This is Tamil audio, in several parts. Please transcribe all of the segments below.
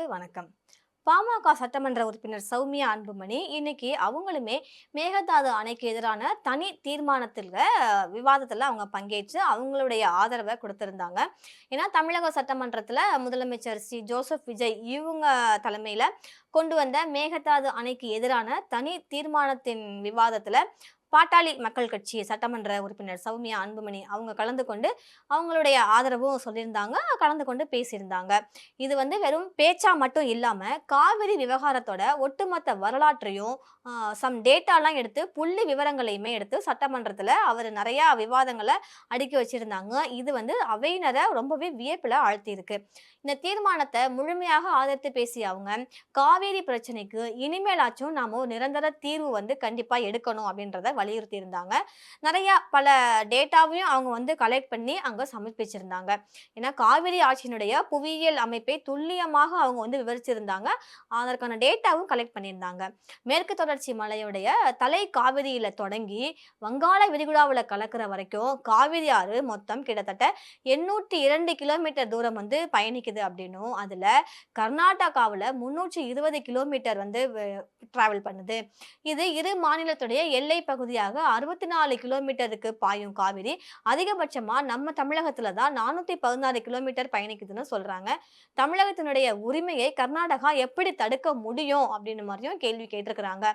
நேயர்களுக்கு வணக்கம். பாமக சட்டமன்ற உறுப்பினர் சௌமியா அன்புமணி இன்னைக்கு அவங்களுமே மேகதாது அணைக்கு எதிரான தனி தீர்மானத்துல விவாதத்துல அவங்க பங்கேற்று அவங்களுடைய ஆதரவை கொடுத்திருந்தாங்க. ஏன்னா தமிழக சட்டமன்றத்துல முதலமைச்சர் ஜோசப் விஜய் இவங்க தலைமையில கொண்டு வந்த மேகதாது அணைக்கு எதிரான தனி தீர்மானத்தின் விவாதத்துல பாட்டாளி மக்கள் கட்சி சட்டமன்ற உறுப்பினர் சௌமியா அன்புமணி அவங்க கலந்து கொண்டு அவங்களுடைய ஆதரவும் சொல்லியிருந்தாங்க, கலந்து கொண்டு பேசியிருந்தாங்க. இது வெறும் பேச்சா மட்டும் இல்லாம காவிரி விவகாரத்தோட ஒட்டுமொத்த வரலாற்றையும் சம் டேட்டாலாம் எடுத்து புள்ளி விவரங்களையுமே எடுத்து சட்டமன்றத்துல அவர் நிறைய விவாதங்களை அடுக்கி வச்சிருந்தாங்க. இது அவையினரை ரொம்பவே வியப்புல ஆழ்த்தியிருக்கு. இந்த தீர்மானத்தை முழுமையாக ஆதரித்து பேசிய அவங்க காவேரி பிரச்சனைக்கு இனிமேலாச்சும் நாம ஒரு நிரந்தர தீர்வு கண்டிப்பா எடுக்கணும் அப்படின்றத வலியுறுத்தி இருந்தாங்க. நிறைய பல டேட்டாவையும் அவங்க கலெக்ட் பண்ணி அங்க சமர்ப்பிச்சிருந்தாங்க. ஏன்னா காவிரி ஆட்சியினுடைய புவியியல் அமைப்பை துல்லியமாக அவங்க விவரிச்சிருந்தாங்க. அதற்கான டேட்டாவும் கலெக்ட் பண்ணியிருந்தாங்க. மேற்கு தொடர்ச்சி மலையுடைய தலை காவிரியில தொடங்கி வங்காள விரிகுடாவில் கலக்கிற வரைக்கும் காவிரி ஆறு மொத்தம் கிட்டத்தட்ட 802 கிலோமீட்டர் தூரம் பயணிக்குது அப்படின்னும், அதுல கர்நாடகாவில் 320 கிலோமீட்டர் டிராவல் பண்ணுது. இது இரு மாநிலத்துடைய எல்லை பகுதியாக 64 கிலோமீட்டருக்கு பாயும் காவிரி அதிகபட்சமா நம்ம தமிழகத்துல தான் 416 கிலோமீட்டர் பயணிக்குதுன்னு சொல்றாங்க. தமிழகத்தினுடைய உரிமையை கர்நாடகா எப்படி தடுக்க முடியும் அப்படின்னு மாதிரியும் கேள்வி கேட்டிருக்கிறாங்க.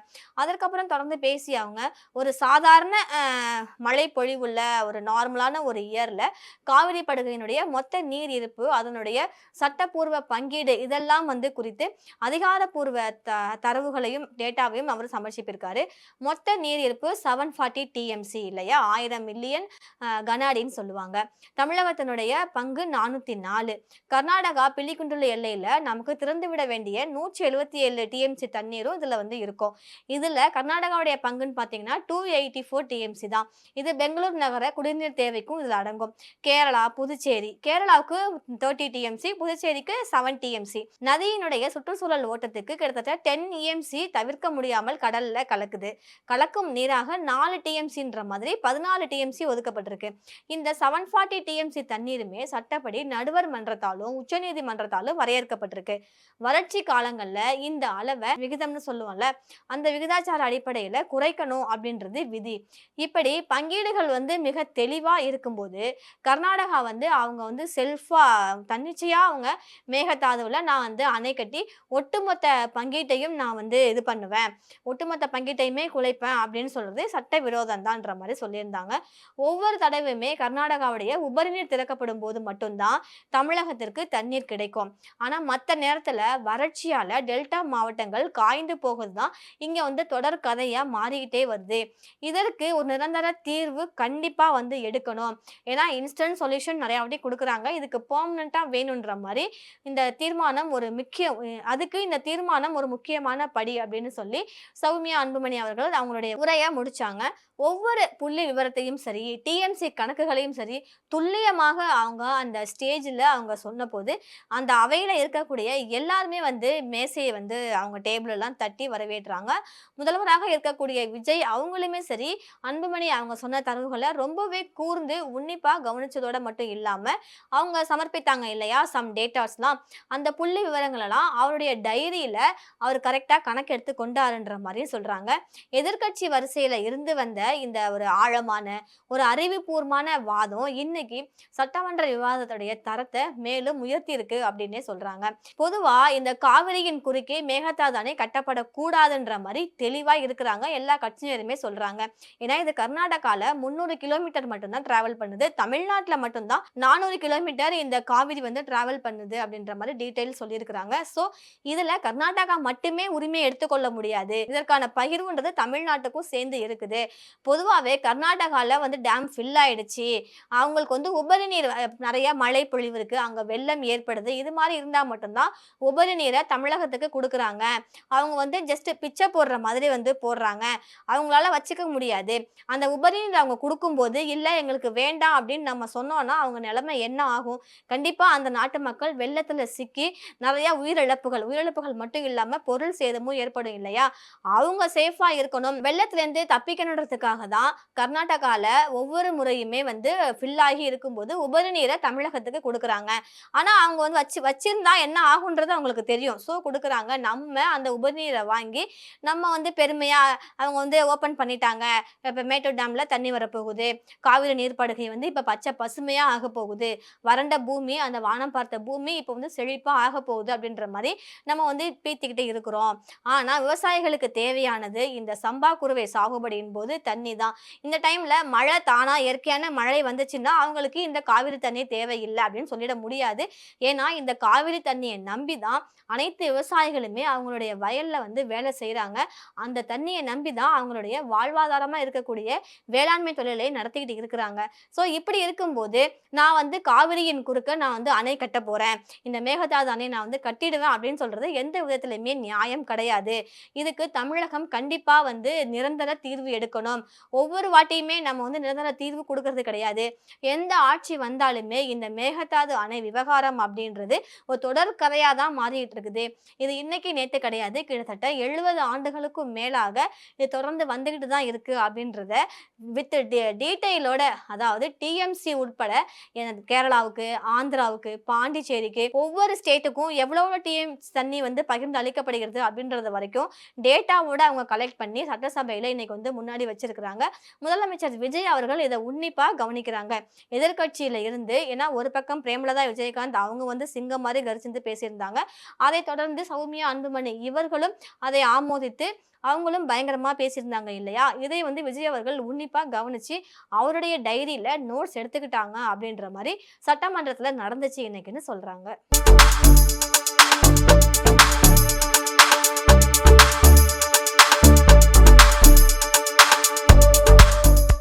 அதற்கப்புறம் தொடர்ந்து பேசி அவங்க ஒரு சாதாரண மழை பொழிவுள்ள ஒரு நார்மலான ஒரு இயர்ல காவிரி படுகையினுடைய மொத்த நீர் இருப்பு, அதனுடைய சட்டப்பூர்வ பங்கீடு இதெல்லாம் குறித்து அதிகாரப்பூர்வ தரவுகளையும் டேட்டாவையும் அவர் சமர்ப்பிச்சிருக்காரு. மொத்த நீர் இருப்பு 740 டிஎம்சி இல்லையா, 1000 மில்லியன் கன அடின்னு சொல்லுவாங்க. தமிழகத்தினுடைய பங்கு 404. கர்நாடகா பில்லிகுண்டுல எல்லையில நமக்கு திறந்து விட வேண்டிய 177 டிஎம்சி தண்ணீரும் இதுல இருக்கும். இதுல கர்நாடகாவுடைய பங்குன்னு பாத்தீங்கன்னா 284 டிஎம்சி தான். இது பெங்களூர் நகர குடிநீர் தேவைக்கும் இதுல அடங்கும். கேரளா, புதுச்சேரி, கேரளாவுக்கு 30 டிஎம்சி, புதுச்சேரிக்கு 7 டிஎம்சி. நதியினுடைய சுற்றுச்சூழல் ஓட்டத்துக்கு கிட்டத்தட்ட 10 இஎம்சி தவிர்க்க முடியாமல் கடல்ல கலக்குது. கலக்கும் நீராக 4 டிஎம்சின்ற மாதிரி 14 டிஎம்சி ஒதுக்கப்பட்டிருக்கு. இந்த 740 டிஎம்சி தண்ணீருமே சட்டப்படி நடுவர் மன்றத்தாலும் உச்சநீதிமன்றத்தாலும் வரையறுக்கப்பட்டிருக்கு. வறட்சி காலங்கள்ல இந்த அளவை விகிதம்னு சொல்லுவோம்ல, அந்த விகிதாச்சார அடிப்படையில குறைக்கணும் அப்படின்றது விதி. இப்படி பங்கீடுகள் மிக தெளிவா இருக்கும்போது கர்நாடகா அவங்க செல்ஃபா தன்னிச்சையா அவங்க மேகதாதுவுல நான் அணை கட்டி ஒட்டுமொத்த பங்கீட்டையும் நான் இது பண்ணுவேன், ஒட்டுமொத்த பங்கீட்டையுமே குலைப்பேன் அப்படின்னு சொல்றது சட்ட விரோதம் தான்ன்ற மாதிரி சொல்லியிருந்தாங்க. ஒவ்வொரு தடவையுமே கர்நாடகாவுடைய உபரிநீர் திறக்கப்படும் போது மட்டும்தான் தமிழகத்திற்கு தண்ணீர் கிடைக்கும். ஆனா மற்ற நேரத்துல வறட்சியால டெல்டா மாவட்டங்கள் காய்ந்து போகுதுதான் இங்க தொடர் கதையா மாறிக்கிட்டே வருது. இதற்கு ஒரு நிரந்தர தீர்வு கண்டிப்பா எடுக்கணும். ஏன்னா இன்ஸ்டன்ட் சொல்யூஷன் நிறைய வாட்டி கொடுக்குறாங்க, இதுக்கு பெர்மனண்டா வேணும்ன்ற மாதிரி இந்த தீர்மானம் ஒரு அதுக்கு இந்த தீர்மானம் ஒரு முக்கியமான படி அப்படின்னு சொல்லி சௌமியா அன்புமணி அவர்கள் அவங்களுடைய உரையை முடிச்சாங்க. ஒவ்வொரு புள்ளி விவரத்தையும் சரி, டிஎம்சி கணக்குகளையும் சரி துல்லியமாக அவங்க அந்த ஸ்டேஜில் அவங்க சொன்ன போது அந்த அவையில இருக்கக்கூடிய எல்லாருமே மேசையை அவங்க டேபிள் எல்லாம் தட்டி வரவேற்றாங்க. முதல்வராக இருக்கக்கூடிய விஜய் அவங்களுமே சரி அன்புமணி அவங்க சொன்ன தரவுகளை ரொம்பவே கூர்ந்து உன்னிப்பா கவனிச்சதோட மட்டும் இல்லாம அவங்க சமர்ப்பித்தாங்க இல்லையா சம் டேட்டாஸ்லாம், அந்த புள்ளி விவரங்கள் எல்லாம் அவருடைய டைரியில அவர் கரெக்டா கணக்கெடுத்து கொண்டாருன்ற மாதிரி சொல்றாங்க. எதிர்கட்சி வரிசையில இருந்து வந்த இந்த ஒரு ஆழமான ஒரு அறிவுபூர்வமான வாதம் இன்னைக்கு சட்டமன்ற விவாதத்துடைய தரத்தை மேலும் உயர்த்தி இருக்கு அப்படின்னே சொல்றாங்க. பொதுவா இந்த காவிரியின் குறுக்கே மேகதாது அணை கட்டப்படக்கூடாதுன்ற மாதிரி தெளிவா இருக்கிறாங்க எல்லா கட்சியினருமே சொல்றாங்க. ஏன்னா இது கர்நாடகால 300 கிலோமீட்டர் மட்டும்தான் டிராவல் பண்ணுது, தமிழ்நாட்டுல மட்டும்தான் 400 கிலோமீட்டர் இந்த காவிரி டிராவல் பண்ணுது அப்படின்ற மாதிரி டீடைல் சொல்லியிருக்கிறாங்க. சோ இதுல கர்நாடகா மட்டுமே உரிமை எடுத்துக்கொள்ள முடியாது, இதற்கான பகிர்வுன்றது தமிழ்நாட்டுக்கும் சேர்ந்து இருக்குது. பொதுவாகவே கர்நாடகாவில் டேம் ஃபில் ஆயிடுச்சு, அவங்களுக்கு உபரி நீர் நிறைய மழை பொழிவு இருக்கு, அங்கே வெள்ளம் ஏற்படுது, இது மாதிரி இருந்தால் மட்டும்தான் உபரி நீரை தமிழகத்துக்கு கொடுக்குறாங்க. அவங்க ஜஸ்ட் பிச்சை போடுற மாதிரி போடுறாங்க, அவங்களால வச்சுக்க முடியாது. அந்த உபரி நீர் அவங்க கொடுக்கும்போது இல்லை எங்களுக்கு வேண்டாம் அப்படின்னு நம்ம சொன்னோம்னா அவங்க நிலைமை என்ன ஆகும்? கண்டிப்பாக அந்த நாட்டு மக்கள் வெள்ளத்தில் சிக்கி நிறைய உயிரிழப்புகள் மட்டும் இல்லாமல் பொருள் சேதமும் ஏற்படும் இல்லையா? அவங்க சேஃபாக இருக்கணும், வெள்ளத்திலேருந்து தப்பிக்கணுன்றதுக்காக தான் கர்நாடகால ஒவ்வொரு முறையுமே வந்து ஃபில் ஆகி இருக்கும்போது உபரி நீரை தமிழகத்துக்கு குடுக்குறாங்க. ஆனா அவங்க வந்து வச்சிருந்தா என்ன ஆகுன்றது அவங்களுக்கு தெரியும். குடுக்குறாங்க. நம்ம அந்த உபரி நீரை வாங்கி நம்ம வந்து பெருமையா அவங்க வந்து ஓப்பன் பண்ணிட்டாங்க. இப்ப மேட்டூர் டேம்ல தண்ணி வரப்போகுது. காவிரி நீர்ப்படுகை வந்து இப்ப பச்சை பசுமையா ஆகப்போகுது. வறண்ட பூமி, அந்த வானம் பார்த்த பூமி இப்ப வந்து செழிப்பா ஆகப்போகுது அப்படின்ற மாரி நம்ம வந்து பீத்திக்கிட்டு இருக்கிறோம். ஆனா விவசாயிகளுக்கு தேவையானது இந்த சம்பா குறுவை சாகுபடியின் போது தண்ணி தான். இந்த டைம்ல மழை தானா இயற்கையான மழை வந்துச்சுன்னா, அவங்களுக்கு இந்த காவிரி தண்ணி தேவையில்ல அப்படின்னு சொல்லிட முடியாது. ஏன்னா, இந்த காவிரி தண்ணிய நம்பி தான் அனைத்து விவசாயிகளுமே அவங்களுடைய வயல்ல வந்து வேலை செய்றாங்க. அந்த தண்ணிய நம்பி தான் அவங்களுடைய வாழ்வாதாரமா இருக்கக்கூடிய வேளாண்மை தொழிலை நடத்திக்கிட்டு இருக்கிறாங்க. இப்படி இருக்கும்போது, நான் வந்து காவிரியின் குறுக்க நான் வந்து அணை கட்டப் போறேன். இந்த மேகதாது அணை நான் வந்து கட்டிடுவேன் அப்படின்னு சொல்றது எந்த விதத்திலயுமே நியாயம் கிடையாது. இதுக்கு தமிழகம் கண்டிப்பா வந்து நிரந்தர தீர்வு எடுக்கணும். ஒவ்வொரு வாட்டியுமே நம்ம வந்து நிரந்தர தீர்வு குடுக்கறது கிடையாது. எந்த ஆட்சி வந்தாலுமே இந்த மேகதாது அணை விவகாரம் அப்படின்றது ஒரு தொடர் கதையா தான் மாறிட்டு இருக்குது. இது இன்னைக்கு நேத்து கிடையாது. கிட்டத்தட்ட 70 ஆண்டுகளுக்கும் மேலாக இது தொடர்ந்து வந்துகிட்டு தான் இருக்கு அப்படின்றத வித் டீட்டெயிலோட, அதாவது டிஎம்சி உட்பட கேரளாவுக்கு, ஆந்திராவுக்கு, பாண்டிச்சேரிக்கு ஒவ்வொரு ஸ்டேட்டுக்கும் எவ்வளவு தண்ணி வந்து பகிர்ந்து அளிக்கப்படுகிறது அப்படின்றது வரைக்கும் டேட்டாவோட அவங்க கலெக்ட் பண்ணி சட்டசபையில இன்னைக்கு வந்து முன்னாடி வச்சிருக்கிறாங்க. முதலமைச்சர் விஜய் அவர்கள் இதை உன்னிப்பா கவனிக்கிறாங்க. எதிர்க்கட்சியில இருந்து, ஏன்னா ஒரு பக்கம் பிரேமலதா விஜயகாந்த் அவங்க வந்து சிங்கம் மாதிரி கர்ஜித்து பேசியிருந்தாங்க. அதை தொடர்ந்து சௌமியா அன்புமணி இவர்களும் அதை ஆமோதித்து அவங்களும் பயங்கரமா பேசியிருந்தாங்க இல்லையா? இதை வந்து விஜய் அவர்கள் உன்னிப்பா கவனிச்சு அவருடைய டைரியில நோட்ஸ் எடுத்துக்கிட்டாங்க அப்படின்ற மாதிரி சட்டமன்றத்துல நடந்துச்சு இன்னைக்குன்னு சொல்றாங்க.